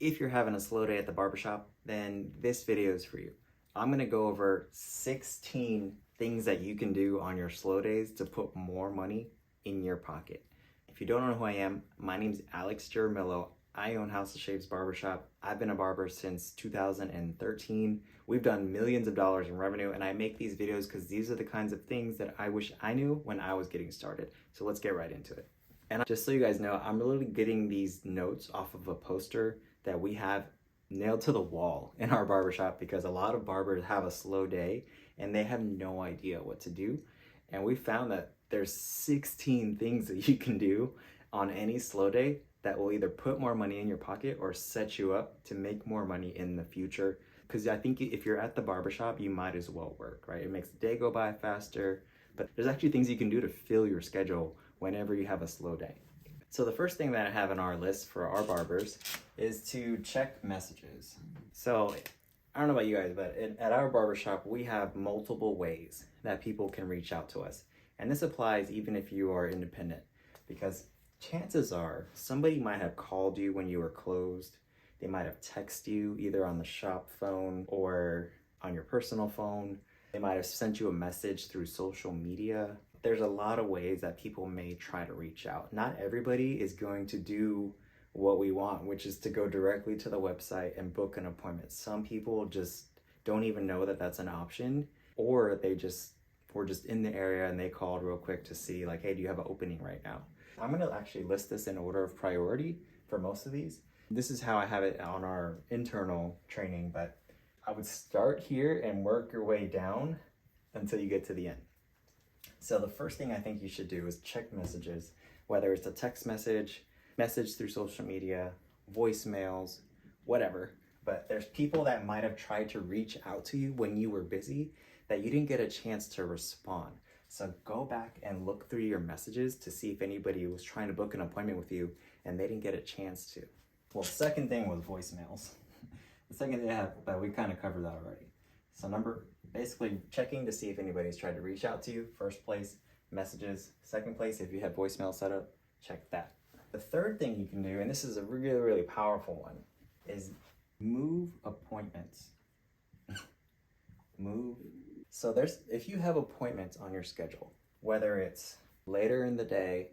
If you're having a slow day at the barbershop, then this video is for you. I'm gonna go over 16 things that you can do on your slow days to put more money in your pocket. If you don't know who I am, my name's Alex Jaramillo. I own House of Shaves Barbershop. I've been a barber since 2013. We've done millions of dollars in revenue, and I make these videos because these are the kinds of things that I wish I knew when I was getting started. So let's get right into it. And just so you guys know, I'm literally getting these notes off of a poster that we have nailed to the wall in our barbershop because a lot of barbers have a slow day and they have no idea what to do. And we found that there's 16 things that you can do on any slow day that will either put more money in your pocket or set you up to make more money in the future. Because I think if you're at the barbershop, you might as well work, right? It makes the day go by faster, but there's actually things you can do to fill your schedule whenever you have a slow day. So the first thing that I have on our list for our barbers is to check messages. So I don't know about you guys, but at our barbershop, we have multiple ways that people can reach out to us. And this applies even if you are independent, because chances are somebody might have called you when you were closed. They might have texted you either on the shop phone or on your personal phone. They might have sent you a message through social media. There's a lot of ways that people may try to reach out. Not everybody is going to do what we want, which is to go directly to the website and book an appointment. Some people just don't even know that that's an option, or they just were just in the area and they called real quick to see like, hey, do you have an opening right now? I'm gonna actually list this in order of priority for most of these. This is how I have it on our internal training, but I would start here and work your way down until you get to the end. So the first thing I think you should do is check messages, whether it's a text message, message through social media, voicemails, whatever. But there's people that might have tried to reach out to you when you were busy that you didn't get a chance to respond. So go back and look through your messages to see if anybody was trying to book an appointment with you and they didn't get a chance to. Well, second thing was voicemails. The second thing, but we kind of covered that already. So basically checking to see if anybody's tried to reach out to you. First place, messages. Second place, if you have voicemail set up, check that. The third thing you can do, and this is a really, really powerful one, is move appointments. Move. So if you have appointments on your schedule, whether it's later in the day,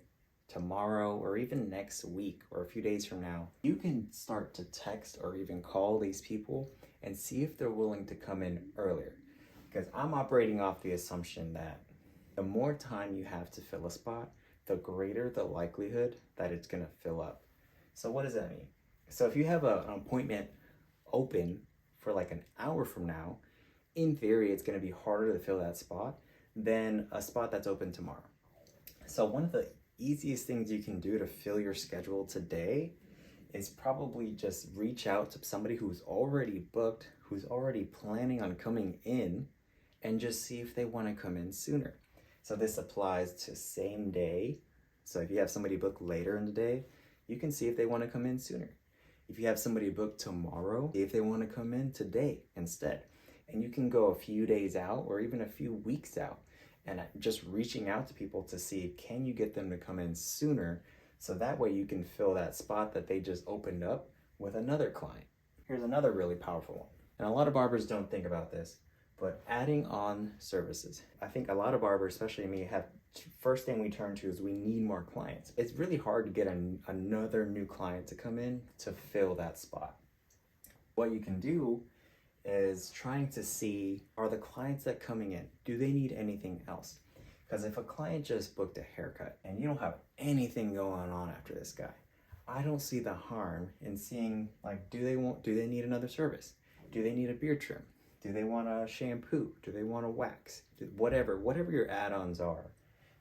tomorrow, or even next week, or a few days from now, you can start to text or even call these people and see if they're willing to come in earlier. Because I'm operating off the assumption that the more time you have to fill a spot, the greater the likelihood that it's gonna fill up. So what does that mean? So if you have an appointment open for like an hour from now, in theory, it's gonna be harder to fill that spot than a spot that's open tomorrow. So one of the easiest things you can do to fill your schedule today is probably just reach out to somebody who's already booked, who's already planning on coming in, and just see if they want to come in sooner. So this applies to same day. So if you have somebody booked later in the day, you can see if they want to come in sooner. If you have somebody booked tomorrow, see if they want to come in today instead. And you can go a few days out or even a few weeks out and just reaching out to people to see, can you get them to come in sooner? So that way you can fill that spot that they just opened up with another client. Here's another really powerful one. And a lot of barbers don't think about this, but adding on services. I think a lot of barbers, especially me, first thing we turn to is we need more clients. It's really hard to get another new client to come in to fill that spot. What you can do is trying to see, are the clients that coming in, do they need anything else? Because if a client just booked a haircut and you don't have anything going on after this guy, I don't see the harm in seeing, like, do they need another service? Do they need a beard trim? Do they want a shampoo? Do they want a wax? Whatever your add-ons are.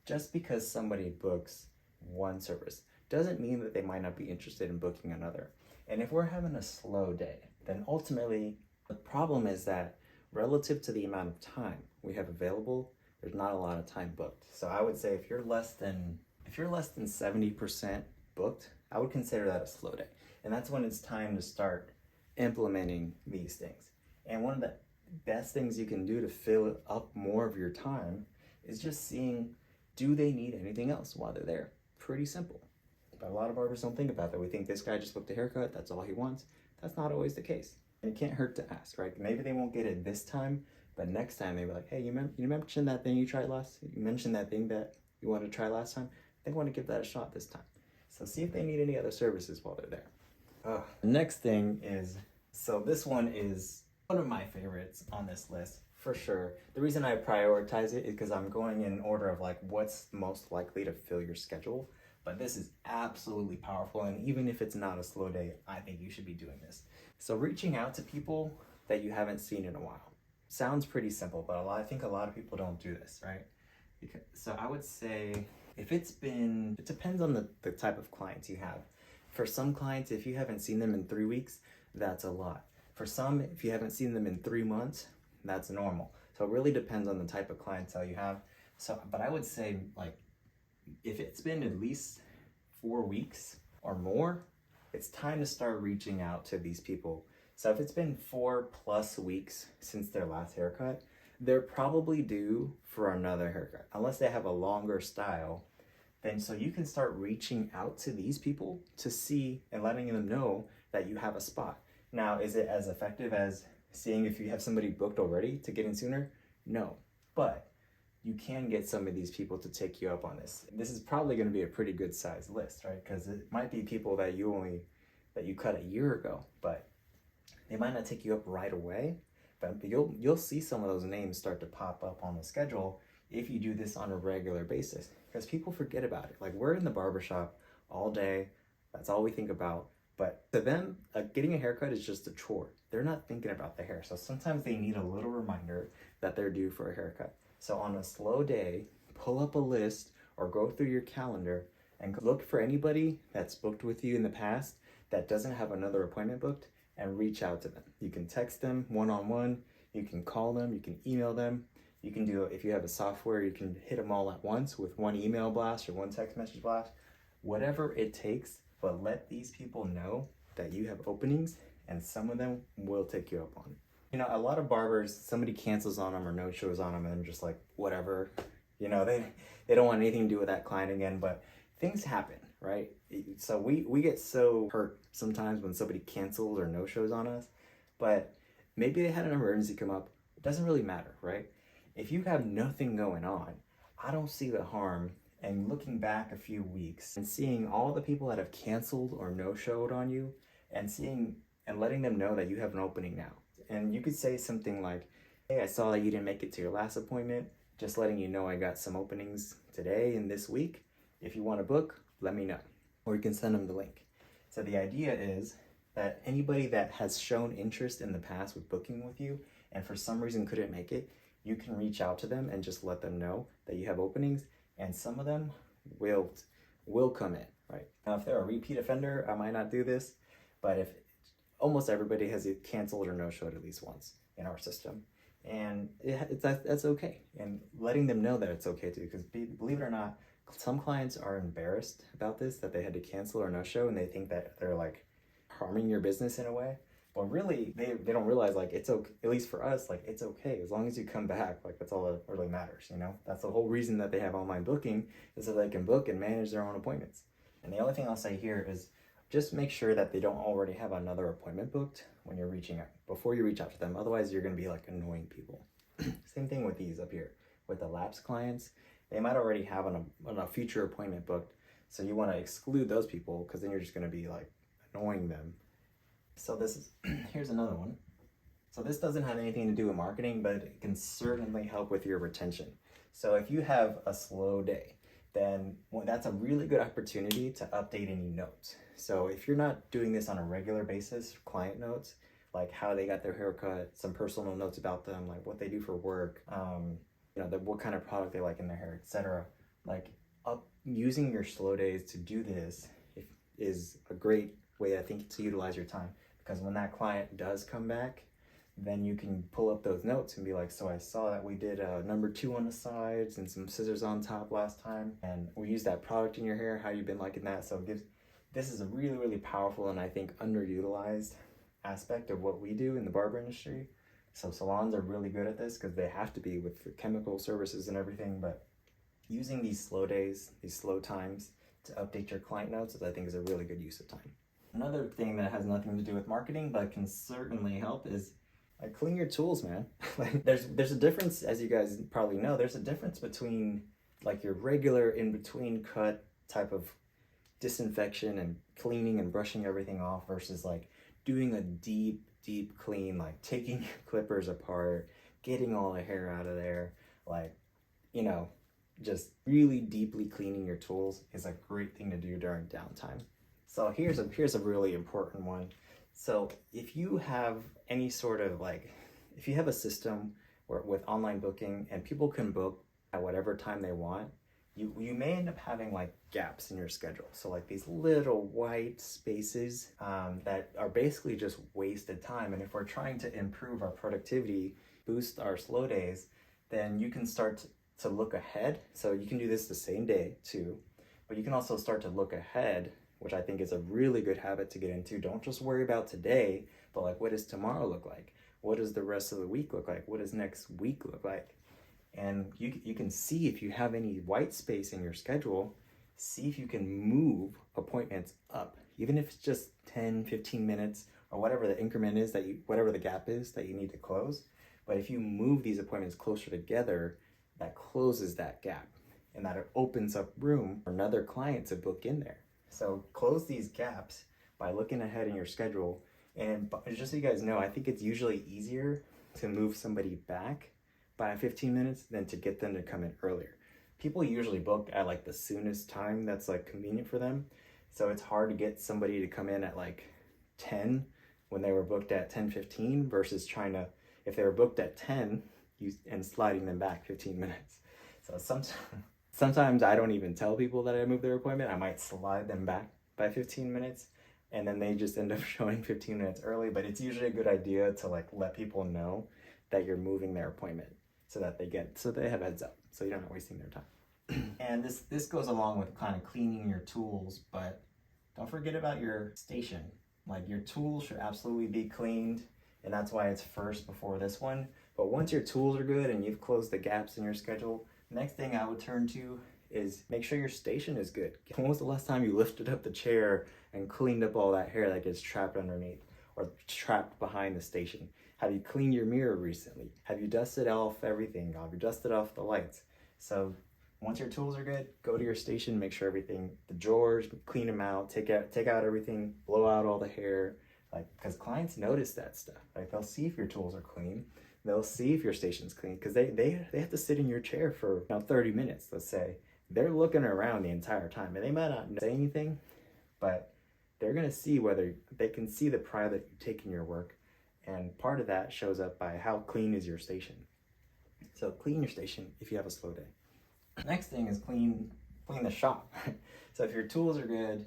Just because somebody books one service doesn't mean that they might not be interested in booking another. And if we're having a slow day, then ultimately the problem is that relative to the amount of time we have available, there's not a lot of time booked. So I would say if you're less than 70% booked, I would consider that a slow day. And that's when it's time to start implementing these things. And one of the best things you can do to fill up more of your time is just seeing, do they need anything else while they're there? Pretty simple. But a lot of barbers don't think about that. We think this guy just booked a haircut, that's all he wants. That's not always the case. And it can't hurt to ask, right? Maybe they won't get it this time, but next time they'll be like, hey, you mentioned that thing you tried you mentioned that thing that you wanted to try last time. They want to give that a shot this time. So see if they need any other services while they're there. The next thing is, so this one is one of my favorites on this list for sure. The reason I prioritize it is because I'm going in order of like what's most likely to fill your schedule. But this is absolutely powerful, and even if it's not a slow day, I think you should be doing this. So reaching out to people that you haven't seen in a while. Sounds pretty simple, but I think a lot of people don't do this, right? So I would say it depends on the type of clients you have. For some clients, if you haven't seen them in 3 weeks, that's a lot. For some, if you haven't seen them in 3 months, that's normal. So it really depends on the type of clientele you have. So, but I would say like, if it's been at least 4 weeks or more, it's time to start reaching out to these people. So if it's been 4+ weeks since their last haircut, they're probably due for another haircut, unless they have a longer style. Then so you can start reaching out to these people to see and letting them know that you have a spot. Now, is it as effective as seeing if you have somebody booked already to get in sooner? No, but you can get some of these people to take you up on this. This is probably going to be a pretty good size list, right? Because it might be people that you cut a year ago, but they might not take you up right away. But you'll see some of those names start to pop up on the schedule if you do this on a regular basis, because people forget about it. Like, we're in the barbershop all day. That's all we think about. But to them, getting a haircut is just a chore. They're not thinking about the hair. So sometimes they need a little reminder that they're due for a haircut. So on a slow day, pull up a list or go through your calendar and look for anybody that's booked with you in the past that doesn't have another appointment booked, and reach out to them. You can text them one-on-one, you can call them, you can email them. You can do, if you have a software, you can hit them all at once with one email blast or one text message blast. Whatever it takes, but let these people know that you have openings, and some of them will take you up on it. You know, a lot of barbers, somebody cancels on them or no shows on them, and they're just like, whatever. You know, they don't want anything to do with that client again, but things happen, right? So we get so hurt sometimes when somebody cancels or no shows on us, but maybe they had an emergency come up. It doesn't really matter, right? If you have nothing going on, I don't see the harm in looking back a few weeks and seeing all the people that have canceled or no showed on you, and seeing and letting them know that you have an opening now. And you could say something like, hey, I saw that you didn't make it to your last appointment. Just letting you know I got some openings today and this week. If you want to book, let me know. Or you can send them the link. So the idea is that anybody that has shown interest in the past with booking with you and for some reason couldn't make it, you can reach out to them and just let them know that you have openings, and some of them will come in, right? Now, if they're a repeat offender, I might not do this, but if almost everybody has canceled or no-showed at least once in our system, and that's okay. And letting them know that it's okay too, because believe it or not, some clients are embarrassed about this, that they had to cancel or no-show, and they think that they're like harming your business in a way. But really, they don't realize, like, it's okay, at least for us, like, it's okay as long as you come back. Like, that's all that really matters, you know? That's the whole reason that they have online booking, is so they can book and manage their own appointments. And the only thing I'll say here is just make sure that they don't already have another appointment booked when you're reaching out, before you reach out to them. Otherwise, you're going to be like annoying people. Same thing with these up here. With the lapsed clients, they might already have a future appointment booked. So you want to exclude those people, because then you're just going to be like annoying them. So here's another one. So this doesn't have anything to do with marketing, but it can certainly help with your retention. So if you have a slow day, then that's a really good opportunity to update any notes. So if you're not doing this on a regular basis, client notes, like how they got their haircut, some personal notes about them, like what they do for work, what kind of product they like in their hair, etc. Like using your slow days to do this is a great way, I think, to utilize your time. Because when that client does come back, then you can pull up those notes and be like, so I saw that we did a number 2 on the sides and some scissors on top last time, and we used that product in your hair. How you been liking that? So this is a really, really powerful and I think underutilized aspect of what we do in the barber industry. So salons are really good at this because they have to be with the chemical services and everything, but using these slow days, these slow times to update your client notes, I think is a really good use of time. Another thing that has nothing to do with marketing but can certainly help is like clean your tools, man. Like there's a difference, as you guys probably know, there's a difference between like your regular in between cut type of disinfection and cleaning and brushing everything off versus like doing a deep clean, like taking your clippers apart, getting all the hair out of there, like, you know, just really deeply cleaning your tools is a great thing to do during downtime. So here's a really important one. So if you have any sort of like, if you have a system where with online booking and people can book at whatever time they want, you may end up having like gaps in your schedule. So like these little white spaces that are basically just wasted time. And if we're trying to improve our productivity, boost our slow days, then you can start to look ahead. So you can do this the same day too, but you can also start to look ahead, which I think is a really good habit to get into. Don't just worry about today, but like, what does tomorrow look like? What does the rest of the week look like? What does next week look like? And you can see if you have any white space in your schedule, see if you can move appointments up, even if it's just 10, 15 minutes or whatever the increment is whatever the gap is that you need to close. But if you move these appointments closer together, that closes that gap and that it opens up room for another client to book in there. So close these gaps by looking ahead in your schedule. And just so you guys know, I think it's usually easier to move somebody back by 15 minutes than to get them to come in earlier. People usually book at like the soonest time that's like convenient for them. So it's hard to get somebody to come in at like 10 when they were booked at 10:15 versus trying to, if they were booked at 10 and sliding them back 15 minutes. So sometimes I don't even tell people that I moved their appointment. I might slide them back by 15 minutes and then they just end up showing 15 minutes early. But it's usually a good idea to like let people know that you're moving their appointment so that they have heads up, so you're not wasting their time. And this goes along with kind of cleaning your tools, but don't forget about your station. Like your tools should absolutely be cleaned, and that's why it's first before this one. But once your tools are good and you've closed the gaps in your schedule, next thing I would turn to is make sure your station is good. When was the last time you lifted up the chair and cleaned up all that hair that gets trapped underneath or trapped behind the station? Have you cleaned your mirror recently? Have you dusted off everything? Have you dusted off the lights? So once your tools are good, go to your station, make sure everything, the drawers, clean them out, take out everything, blow out all the hair, like, because clients notice that stuff. Like they'll see if your tools are clean, they'll see if your station's clean, because they have to sit in your chair for 30 minutes, let's say. They're looking around the entire time, and they might not say anything, but they're gonna see whether they can see the pride that you take in your work. And part of that shows up by how clean is your station. So clean your station if you have a slow day. Next thing is clean the shop. So if your tools are good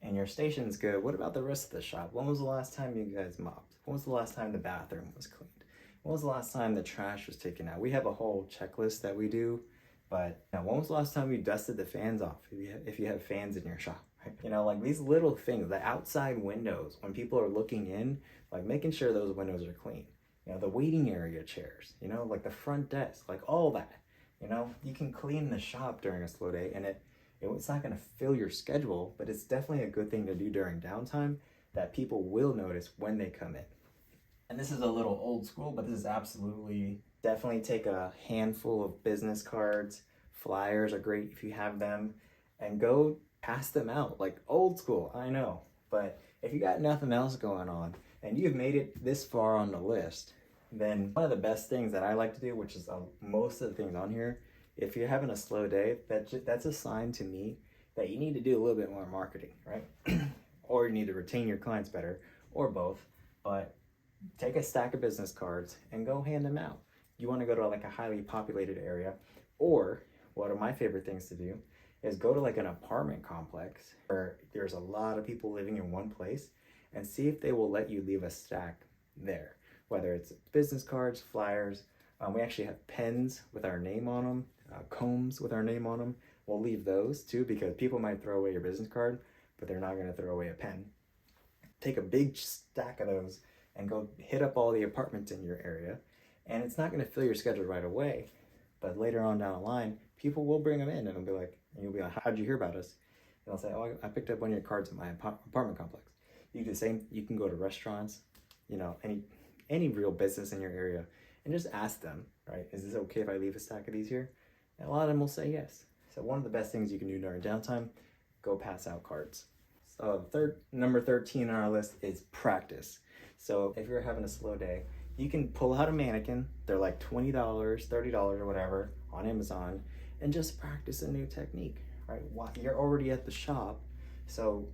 and your station's good, what about the rest of the shop? When was the last time you guys mopped? When was the last time the bathroom was cleaned? When was the last time the trash was taken out? We have a whole checklist that we do, but when was the last time you dusted the fans off if you have fans in your shop? Like these little things, the outside windows, when people are looking in, like making sure those windows are clean. The waiting area chairs, like the front desk, like all that. You can clean the shop during a slow day, and it's not going to fill your schedule, but it's definitely a good thing to do during downtime that people will notice when they come in. And this is a little old school, but this is definitely take a handful of business cards. Flyers are great if you have them, and go pass them out like old school, I know. But if you got nothing else going on and you've made it this far on the list, then one of the best things that I like to do, which is most of the things on here, if you're having a slow day, that's a sign to me that you need to do a little bit more marketing, right? Or you need to retain your clients better, or both. But take a stack of business cards and go hand them out. You want to go to like a highly populated area, or one of my favorite things to do is go to like an apartment complex where there's a lot of people living in one place, and see if they will let you leave a stack there, whether it's business cards, flyers. We actually have pens with our name on them, combs with our name on them. We'll leave those too, because people might throw away your business card, but they're not going to throw away a pen. Take a big stack of those and go hit up all the apartments in your area. And it's not going to fill your schedule right away, but later on down the line, people will bring them in, and you'll be like, how'd you hear about us? And they'll say, oh, I picked up one of your cards at my apartment complex. You do the same. You can go to restaurants, you know, any real business in your area, and just ask them, right? Is this okay if I leave a stack of these here? And a lot of them will say yes. So one of the best things you can do during downtime, go pass out cards. So number 13 on our list is practice. So if you're having a slow day, you can pull out a mannequin. They're like $20, $30 or whatever on Amazon, and just practice a new technique, right? You're already at the shop, so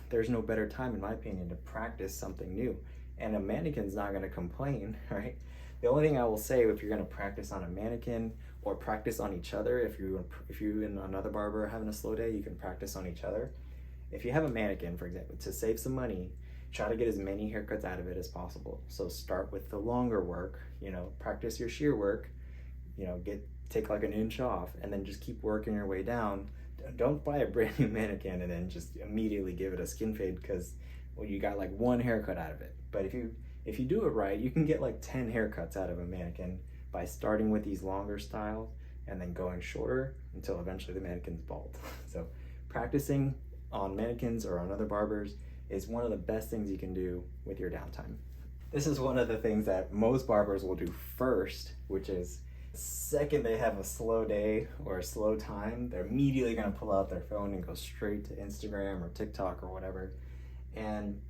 there's no better time, in my opinion, to practice something new. And a mannequin's not gonna complain, right? The only thing I will say, if you're gonna practice on a mannequin or practice on each other, if you and another barber are having a slow day, you can practice on each other. If you have a mannequin, for example, to save some money, try to get as many haircuts out of it as possible. So start with the longer work, you know, practice your shear work, you know, take like an inch off, and then just keep working your way down. Don't buy a brand new mannequin and then just immediately give it a skin fade because, well, you got like one haircut out of it. But if you do it right, you can get like 10 haircuts out of a mannequin by starting with these longer styles and then going shorter until eventually the mannequin's bald. So practicing on mannequins or on other barbers is one of the best things you can do with your downtime. This is one of the things that most barbers will do first, which is the second they have a slow day or a slow time, they're immediately gonna pull out their phone and go straight to Instagram or TikTok or whatever. And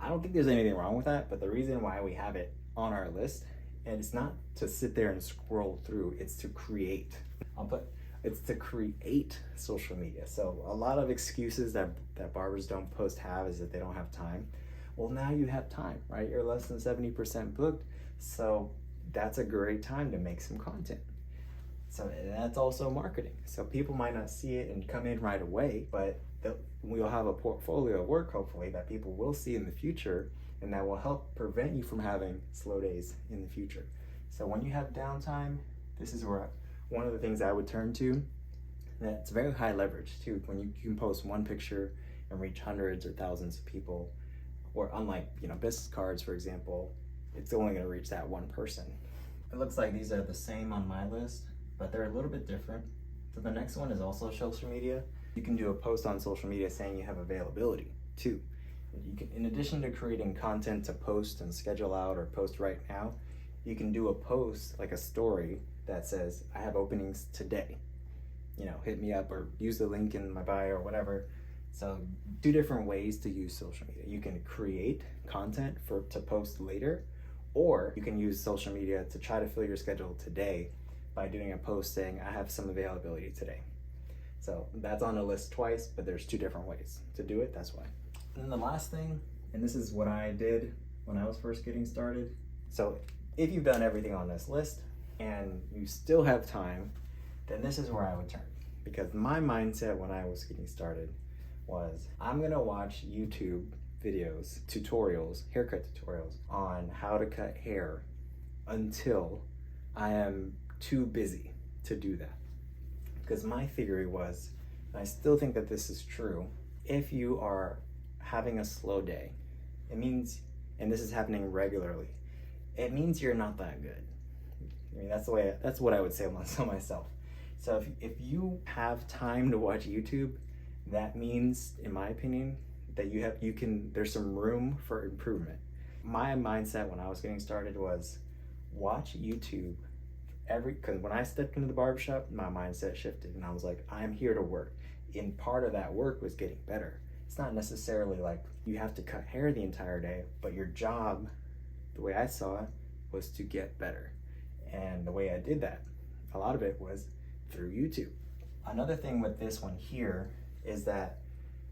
I don't think there's anything wrong with that, but the reason why we have it on our list, and it's not to sit there and scroll through, it's to create. It's to create social media. So a lot of excuses that barbers don't have is that they don't have time. Well, now you have time, right? You're less than 70% booked, so that's a great time to make some content. So that's also marketing. So people might not see it and come in right away, but we'll have a portfolio of work, hopefully, that people will see in the future, and that will help prevent you from having slow days in the future. So when you have downtime, this is where one of the things I would turn to. That's very high leverage too, when you can post one picture and reach hundreds or thousands of people, or unlike, you know, business cards, for example, it's only going to reach that one person. It looks like these are the same on my list, but they're a little bit different. So the next one is also social media. You can do a post on social media saying you have availability too. You can, in addition to creating content to post and schedule out or post right now, you can do a post like a story that says, I have openings today. You know, hit me up or use the link in my bio or whatever. So 2 different ways to use social media. You can create content to post later, or you can use social media to try to fill your schedule today by doing a post saying, I have some availability today. So that's on the list twice, but there's 2 different ways to do it, that's why. And then the last thing, and this is what I did when I was first getting started. So if you've done everything on this list and you still have time, then this is where I would turn. Because my mindset when I was getting started was, I'm gonna watch YouTube videos, tutorials, haircut tutorials on how to cut hair until I am too busy to do that. Because my theory was, and I still think that this is true, if you are having a slow day, it means, and this is happening regularly, it means you're not that good. I mean, that's what I would say to myself. So if you have time to watch YouTube, that means, in my opinion, that there's some room for improvement. My mindset when I was getting started was watch YouTube because when I stepped into the barbershop, my mindset shifted and I was like, I'm here to work. And part of that work was getting better. It's not necessarily like you have to cut hair the entire day, but your job, the way I saw it, was to get better. And the way I did that, a lot of it was through YouTube. Another thing with this one here is that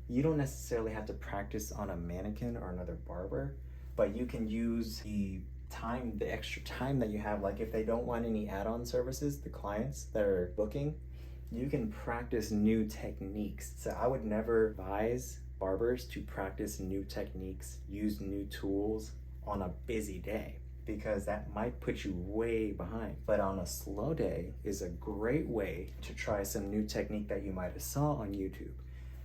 you don't necessarily have to practice on a mannequin or another barber, but you can use the extra time that you have. Like if they don't want any add-on services, the clients that are booking, you can practice new techniques. So I would never advise barbers to practice new techniques, use new tools on a busy day, because that might put you way behind. But on a slow day is a great way to try some new technique that you might have saw on YouTube.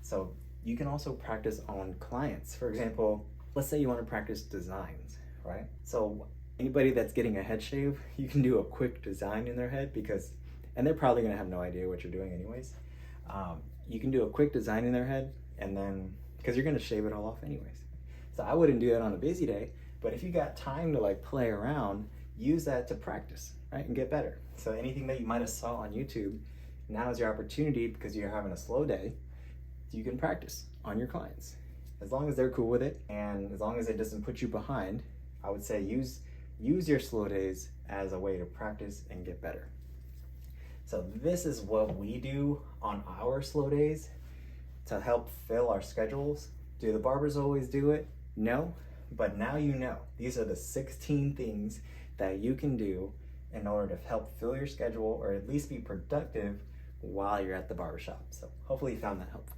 So you can also practice on clients. For example, let's say you want to practice designs, right? So anybody that's getting a head shave, you can do a quick design in their head and they're probably gonna have no idea what you're doing anyways. You can do a quick design in their head and then, because you're gonna shave it all off anyways. So I wouldn't do that on a busy day, but if you got time to like play around, use that to practice, right? And get better. So anything that you might have saw on YouTube, now is your opportunity because you're having a slow day, you can practice on your clients. As long as they're cool with it and as long as it doesn't put you behind, I would say use your slow days as a way to practice and get better. So this is what we do on our slow days to help fill our schedules. Do the barbers always do it? No, but now you know. These are the 16 things that you can do in order to help fill your schedule or at least be productive while you're at the barbershop. So hopefully you found that helpful.